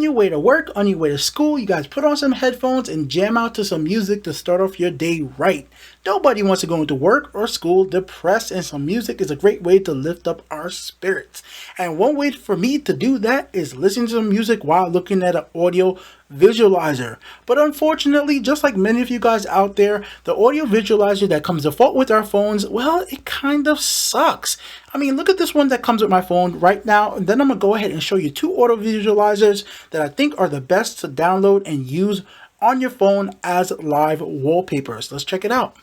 your way to work, on your way to school, you guys put on some headphones and jam out to some music to start off your day right. Nobody wants to go into work or school depressed, and some music is a great way to lift up our spirits. And one way for me to do that is listening to some music while looking at an audio visualizer. But unfortunately, just like many of you guys out there, the audio visualizer that comes default with our phones, well, it kind of sucks. I mean, look at this one that comes with my phone right now, and then I'm gonna go ahead and show you two audio visualizers that I think are the best to download and use on your phone as live wallpapers. Let's check it out.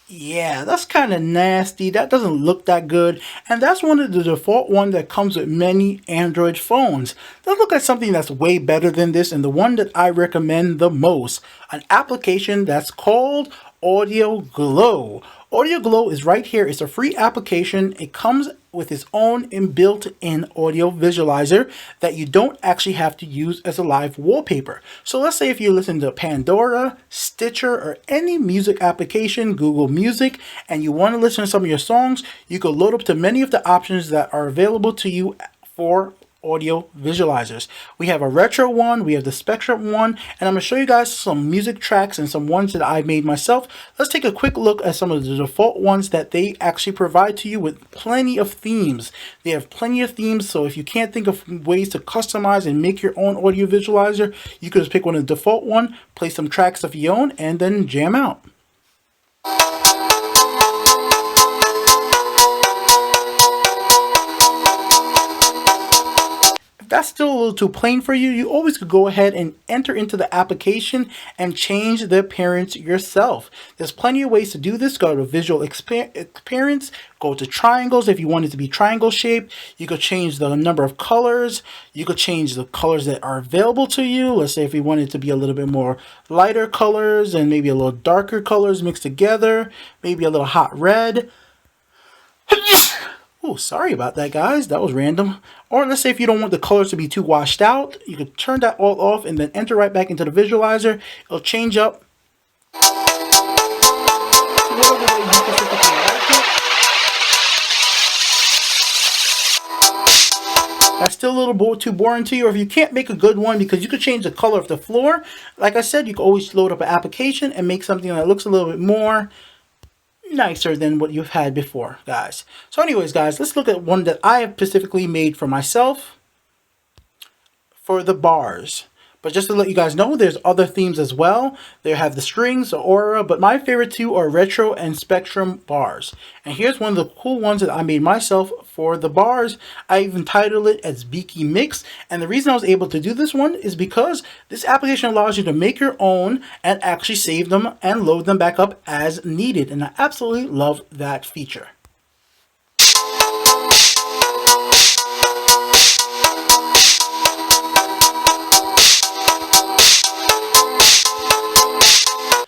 Yeah, that's kind of nasty. That doesn't look that good. And that's one of the default ones that comes with many Android phones. Let's look at something that's way better than this, and the one that I recommend the most. An application that's called Audio Glow. Audio Glow is right here. It's a free application. It comes with its own built-in audio visualizer that you don't actually have to use as a live wallpaper. So let's say if you listen to Pandora, Stitcher, or any music application, Google Music, and you want to listen to some of your songs, you can load up to many of the options that are available to you for audio visualizers. We have a retro one, we have the Spectrum one, and I'm going to show you guys some music tracks and some ones that I made myself. Let's take a quick look at some of the default ones that they actually provide to you with plenty of themes. They have plenty of themes, so if you can't think of ways to customize and make your own audio visualizer, you can just pick one of the default one, play some tracks of your own, and then jam out. That's still a little too plain for you, you always could go ahead and enter into the application and change the appearance yourself. There's plenty of ways to do this. Go to visual appearance, go to triangles if you want it to be triangle shaped. You could change the number of colors. You could change the colors that are available to you. Let's say if we want it to be a little bit more lighter colors and maybe a little darker colors mixed together, maybe a little hot red. Oh, sorry about that, guys. That was random. Or let's say if you don't want the colors to be too washed out, you can turn that all off and then enter right back into the visualizer. It'll change up. That's still a little too boring to you, or if you can't make a good one because you could change the color of the floor, like I said, you can always load up an application and make something that looks a little bit more nicer than what you've had before, guys. So anyways, guys, let's look at one that I have specifically made for myself for the bars. But just to let you guys know, there's other themes as well. They have the strings, the aura, but my favorite two are retro and Spectrum bars. And here's one of the cool ones that I made myself for the bars. I even titled it as Beaky Mix. And the reason I was able to do this one is because this application allows you to make your own and actually save them and load them back up as needed. And I absolutely love that feature.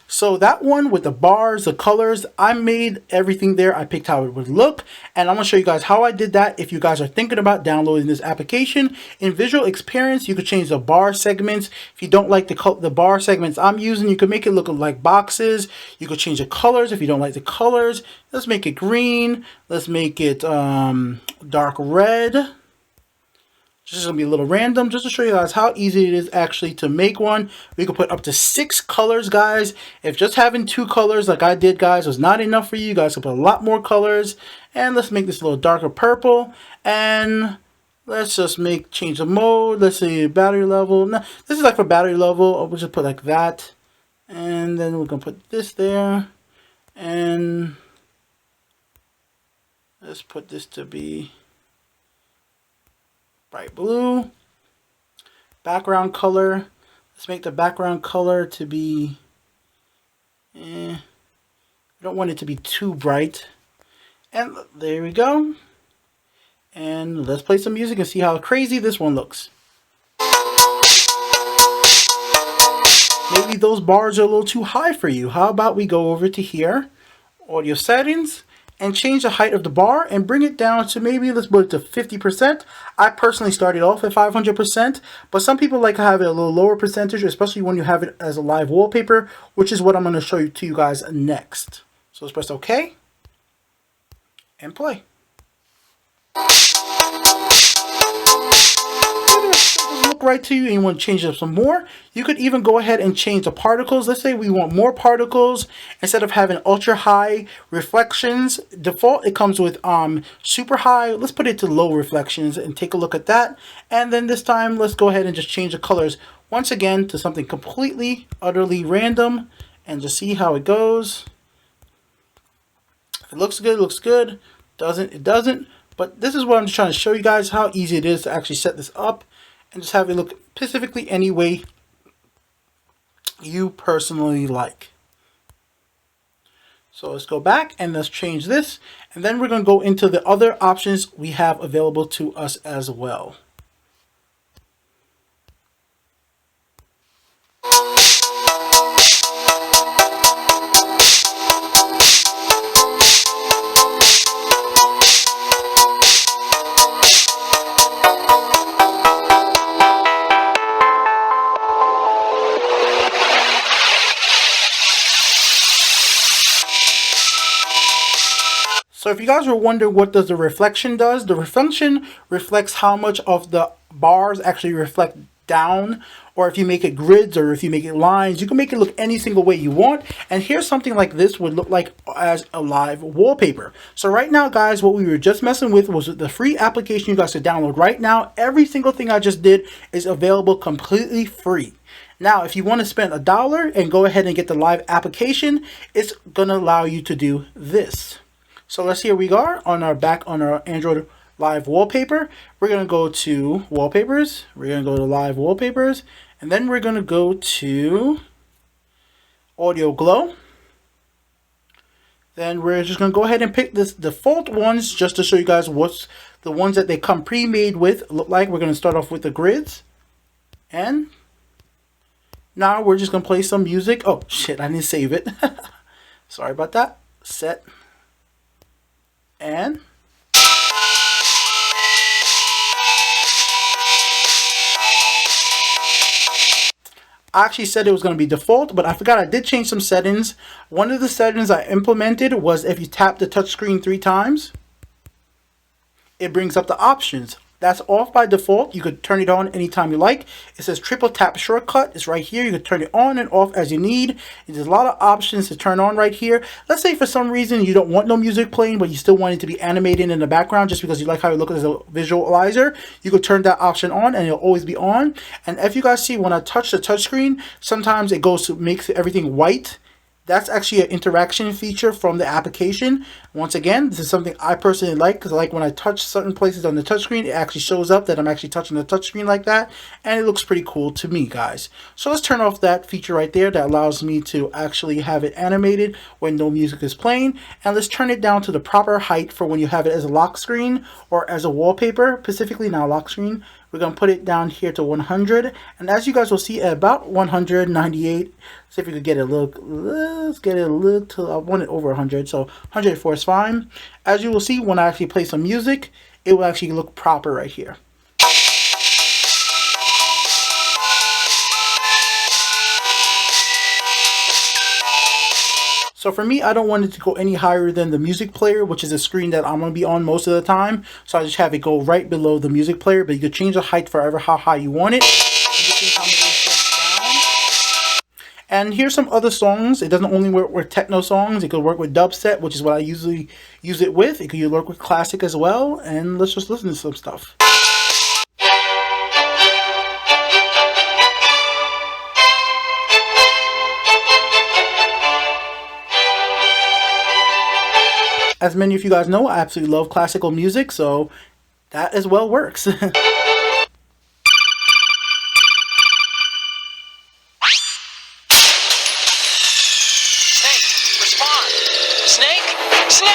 So that one with the bars, the colors, I made everything there. I picked how it would look, and I'm going to show you guys how I did that. If you guys are thinking about downloading this application, in visual experience, you could change the bar segments. If you don't like the bar segments I'm using, you can make it look like boxes. You could change the colors if you don't like the colors. Let's make it green. Let's make it dark red. Just gonna be a little random just to show you guys how easy it is actually to make one. We can put up to 6 colors, guys. If just having 2 colors like I did, guys, was not enough for you, you guys can put a lot more colors. And let's make this a little darker purple. And let's just change the mode. Let's see, battery level. No, this is like for battery level. We'll just put like that. And then we're gonna put this there. And let's put this to be bright blue. Background color, let's make the background color to be, we don't want it to be too bright. And there we go. And let's play some music and see how crazy this one looks. Maybe those bars are a little too high for you. How about we go over to here, audio settings, and change the height of the bar and bring it down to maybe, let's put it to 50%. I personally started off at 500%, but some people like to have it a little lower percentage, especially when you have it as a live wallpaper, which is what I'm going to show you to you guys next. So let's press OK and play. Look right to you and you want to change it up some more, you could even go ahead and change the particles. Let's say we want more particles. Instead of having ultra high reflections, default it comes with super high. Let's put it to low reflections and take a look at that. And then this time let's go ahead and just change the colors once again to something completely utterly random and just see how it goes. If it looks good, it looks good. Doesn't, it doesn't. But this is what I'm just trying to show you guys, how easy it is to actually set this up and just have it look specifically any way you personally like. So let's go back and let's change this, and then we're going to go into the other options we have available to us as well. So if you guys were wondering what does the reflection does, the reflection reflects how much of the bars actually reflect down, or if you make it grids or if you make it lines, you can make it look any single way you want. And here's something like this would look like as a live wallpaper. So right now, guys, what we were just messing with was the free application you guys could download right now. Every single thing I just did is available completely free. Now, if you want to spend $1 and go ahead and get the live application, it's going to allow you to do this. So let's see, here we are on our Android live wallpaper. We're going to go to wallpapers. We're going to go to live wallpapers. And then we're going to go to audio glow. Then we're just going to go ahead and pick this default ones just to show you guys what's the ones that they come pre-made with look like. We're going to start off with the grids. And now we're just going to play some music. Oh, shit, I didn't save it. Sorry about that. Set. And I actually said it was going to be default, but I forgot I did change some settings. One of the settings I implemented was if you tap the touchscreen 3 times, it brings up the options. That's off by default. You could turn it on anytime you like. It says triple tap shortcut. It's right here. You can turn it on and off as you need. There's a lot of options to turn on right here. Let's say for some reason you don't want no music playing, but you still want it to be animated in the background just because you like how it looks as a visualizer. You could turn that option on and it'll always be on. And if you guys see, when I touch the touchscreen, sometimes it goes to make everything white. That's actually an interaction feature from the application. Once again, this is something I personally like because I like when I touch certain places on the touchscreen, it actually shows up that I'm actually touching the touchscreen like that, and it looks pretty cool to me, guys. So let's turn off that feature right there that allows me to actually have it animated when no music is playing, and let's turn it down to the proper height for when you have it as a lock screen or as a wallpaper, specifically now lock screen. We're going to put it down here to 100, and as you guys will see, at about 198, see if we could get it a little, let's get it a little, I want it over 100, so 104 is fine. As you will see, when I actually play some music, it will actually look proper right here. So for me, I don't want it to go any higher than the music player, which is a screen that I'm going to be on most of the time. So I just have it go right below the music player, but you could change the height forever how high you want it. And here's some other songs. It doesn't only work with techno songs. It could work with dubstep, which is what I usually use it with. It could work with classic as well. And let's just listen to some stuff. As many of you guys know, I absolutely love classical music, so that as well works. Snake, respond. Snake, snake!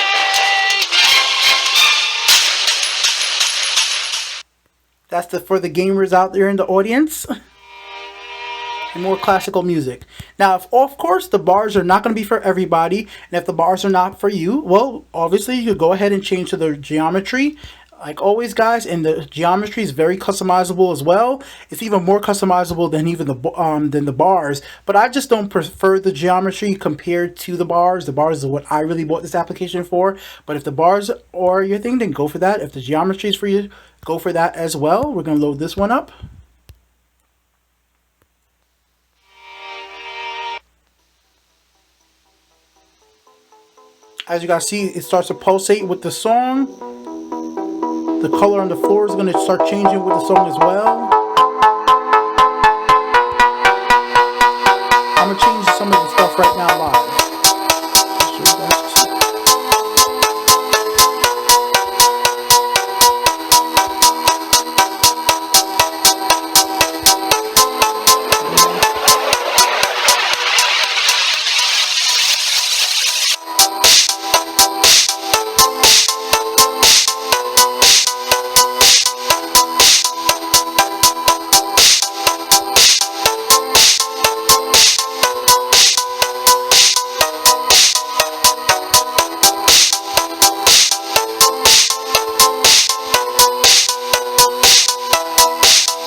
That's for the gamers out there in the audience. and more classical music. Now, if, of course, the bars are not going to be for everybody, and if the bars are not for you, well, obviously you go ahead and change to the geometry. Like always, guys, and the geometry is very customizable as well. It's even more customizable than even the bars. But I just don't prefer the geometry compared to the bars. The bars is what I really bought this application for. But if the bars are your thing, then go for that. If the geometry is for you, go for that as well. We're gonna load this one up. As you guys see, it starts to pulsate with the song. The color on the floor is going to start changing with the song as well. I'm going to change some of the stuff right now live.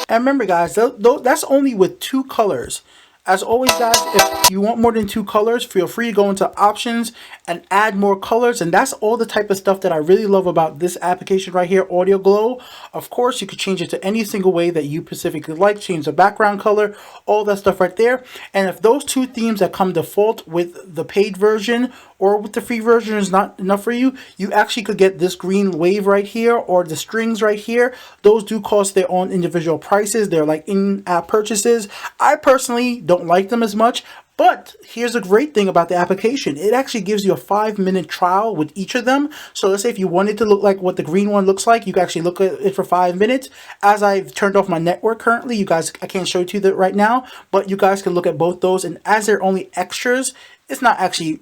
And remember, guys, that's only with 2 colors. As always, guys, if you want more than 2 colors, feel free to go into options and add more colors. And that's all the type of stuff that I really love about this application right here, Audio Glow. Of course, you could change it to any single way that you specifically like. Change the background color, all that stuff right there. And if those 2 themes that come default with the paid version or with the free version is not enough for you, you actually could get this green wave right here or the strings right here. Those do cost their own individual prices. They're like in-app purchases. I personally don't like them as much, but here's a great thing about the application. It actually gives you a 5-minute trial with each of them. So let's say if you wanted to look like what the green one looks like, you can actually look at it for 5 minutes. As I've turned off my network currently, you guys, I can't show it to you that right now, but you guys can look at both those. And as they're only extras, it's not actually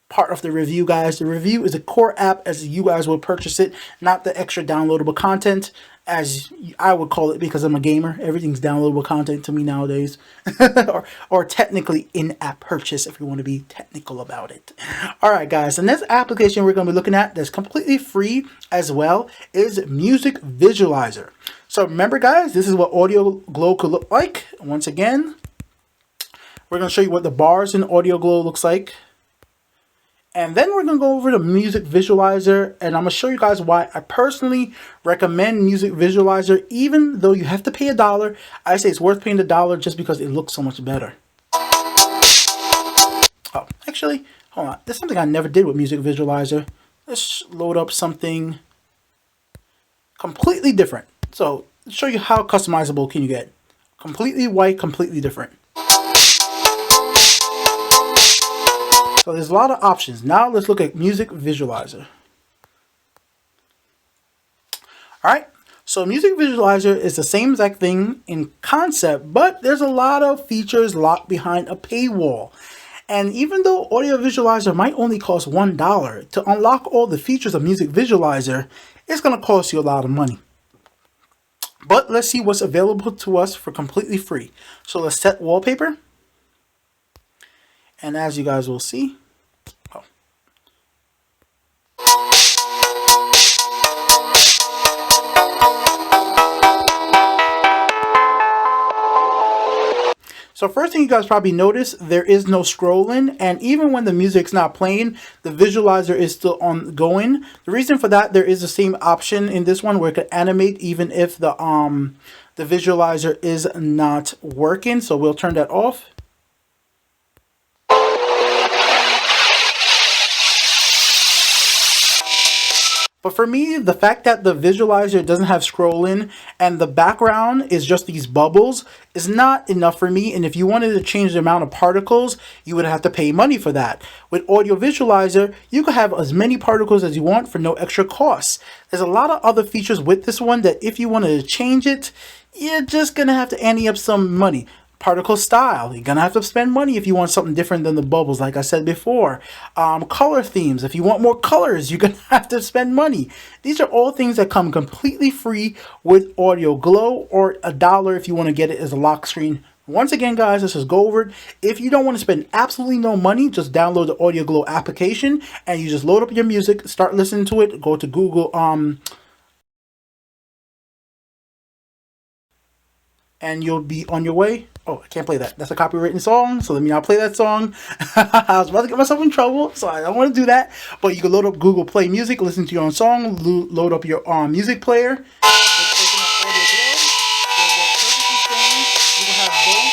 part of the review, guys. The review is a core app as you guys will purchase it, not the extra downloadable content, as I would call it, because I'm a gamer. Everything's downloadable content to me nowadays. or technically in-app purchase, if you want to be technical about it. Alright, guys, the next application we're going to be looking at that's completely free as well is Music Visualizer. So remember, guys, this is what Audio Glow could look like. Once again, we're going to show you what the bars in Audio Glow looks like. And then we're going to go over the Music Visualizer, and I'm going to show you guys why I personally recommend Music Visualizer. Even though you have to pay $1, I say it's worth paying the $1 just because it looks so much better. Oh, actually, hold on. There's something I never did with Music Visualizer. Let's load up something completely different. So, let's show you how customizable can you get. Completely white, completely different. So there's a lot of options. Now let's look at Music Visualizer. Alright, so Music Visualizer is the same exact thing in concept, but there's a lot of features locked behind a paywall. And even though Audio Visualizer might only cost $1, to unlock all the features of Music Visualizer, it's going to cost you a lot of money. But let's see what's available to us for completely free. So let's set Wallpaper. And as you guys will see, so first thing you guys probably notice, there is no scrolling, and even when the music's not playing, the visualizer is still ongoing. The reason for that, there is the same option in this one where it could animate even if the visualizer is not working. So we'll turn that off. But for me, the fact that the visualizer doesn't have scrolling and the background is just these bubbles is not enough for me. And if you wanted to change the amount of particles, you would have to pay money for that. With Audio Visualizer, you can have as many particles as you want for no extra costs. There's a lot of other features with this one that if you wanted to change it, you're just going to have to ante up some money. Particle style, you're gonna have to spend money if you want something different than the bubbles, like I said before. Color themes, if you want more colors, you're gonna have to spend money. These are all things that come completely free with Audio Glow, or $1 if you want to get it as a lock screen Once again, guys, let's just go over it. If you don't want to spend absolutely no money, just download the Audio Glow application and you just load up your music, start listening to it, go to Google, and you'll be on your way. Oh, I can't play that. That's a copywritten song, so let me not play that song. I was about to get myself in trouble, so I don't want to do that. But you can load up Google Play Music, listen to your own song, load up your music player. Open up Audio Glow. You can have both.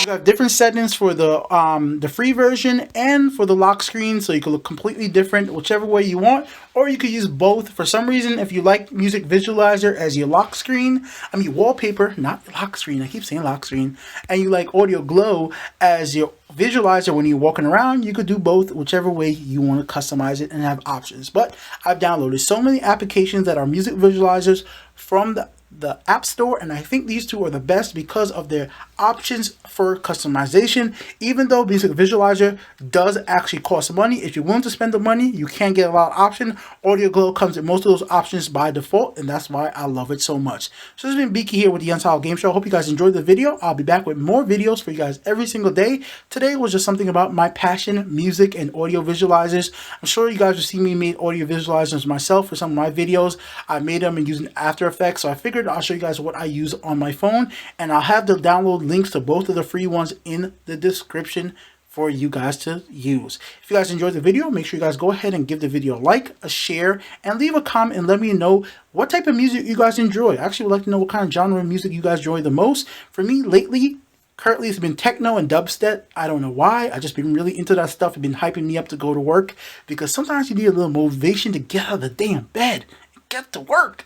You have different settings for the free version and for the lock screen, so you can look completely different whichever way you want, or you could use both. For some reason, if you like Music Visualizer as your lock screen, Wallpaper, not lock screen, I keep saying lock screen, and you like Audio Glow as your visualizer when you're walking around, you could do both, whichever way you want to customize it and have options. But I've downloaded so many applications that are music visualizers from the App Store, and I think these two are the best because of their options for customization. Even though Music Visualizer does actually cost money, if you're willing to spend the money, you can get a lot of options. Audio Glow comes with most of those options by default, and that's why I love it so much. So this has been Beaky here with the Unsolved Game Show. I hope you guys enjoyed the video. I'll be back with more videos for you guys every single day. Today was just something about my passion, music and audio visualizers. I'm sure you guys will see me make audio visualizers myself for some of my videos. I made them using After Effects, so I figured I'll show you guys what I use on my phone, and I'll have the download links to both of the free ones in the description for you guys to use. If you guys enjoyed the video, make sure you guys go ahead and give the video a like, a share, and leave a comment and let me know what type of music you guys enjoy. I actually would like to know what kind of genre of music you guys enjoy the most. For me, lately, currently it's been techno and dubstep. I don't know why. I've just been really into that stuff. It's been hyping me up to go to work, because sometimes you need a little motivation to get out of the damn bed. Get to work.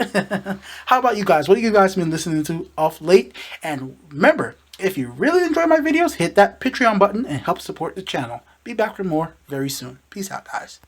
How about you guys? What have you guys been listening to off late? And remember, if you really enjoy my videos, hit that Patreon button and help support the channel. Be back for more very soon. Peace out, guys.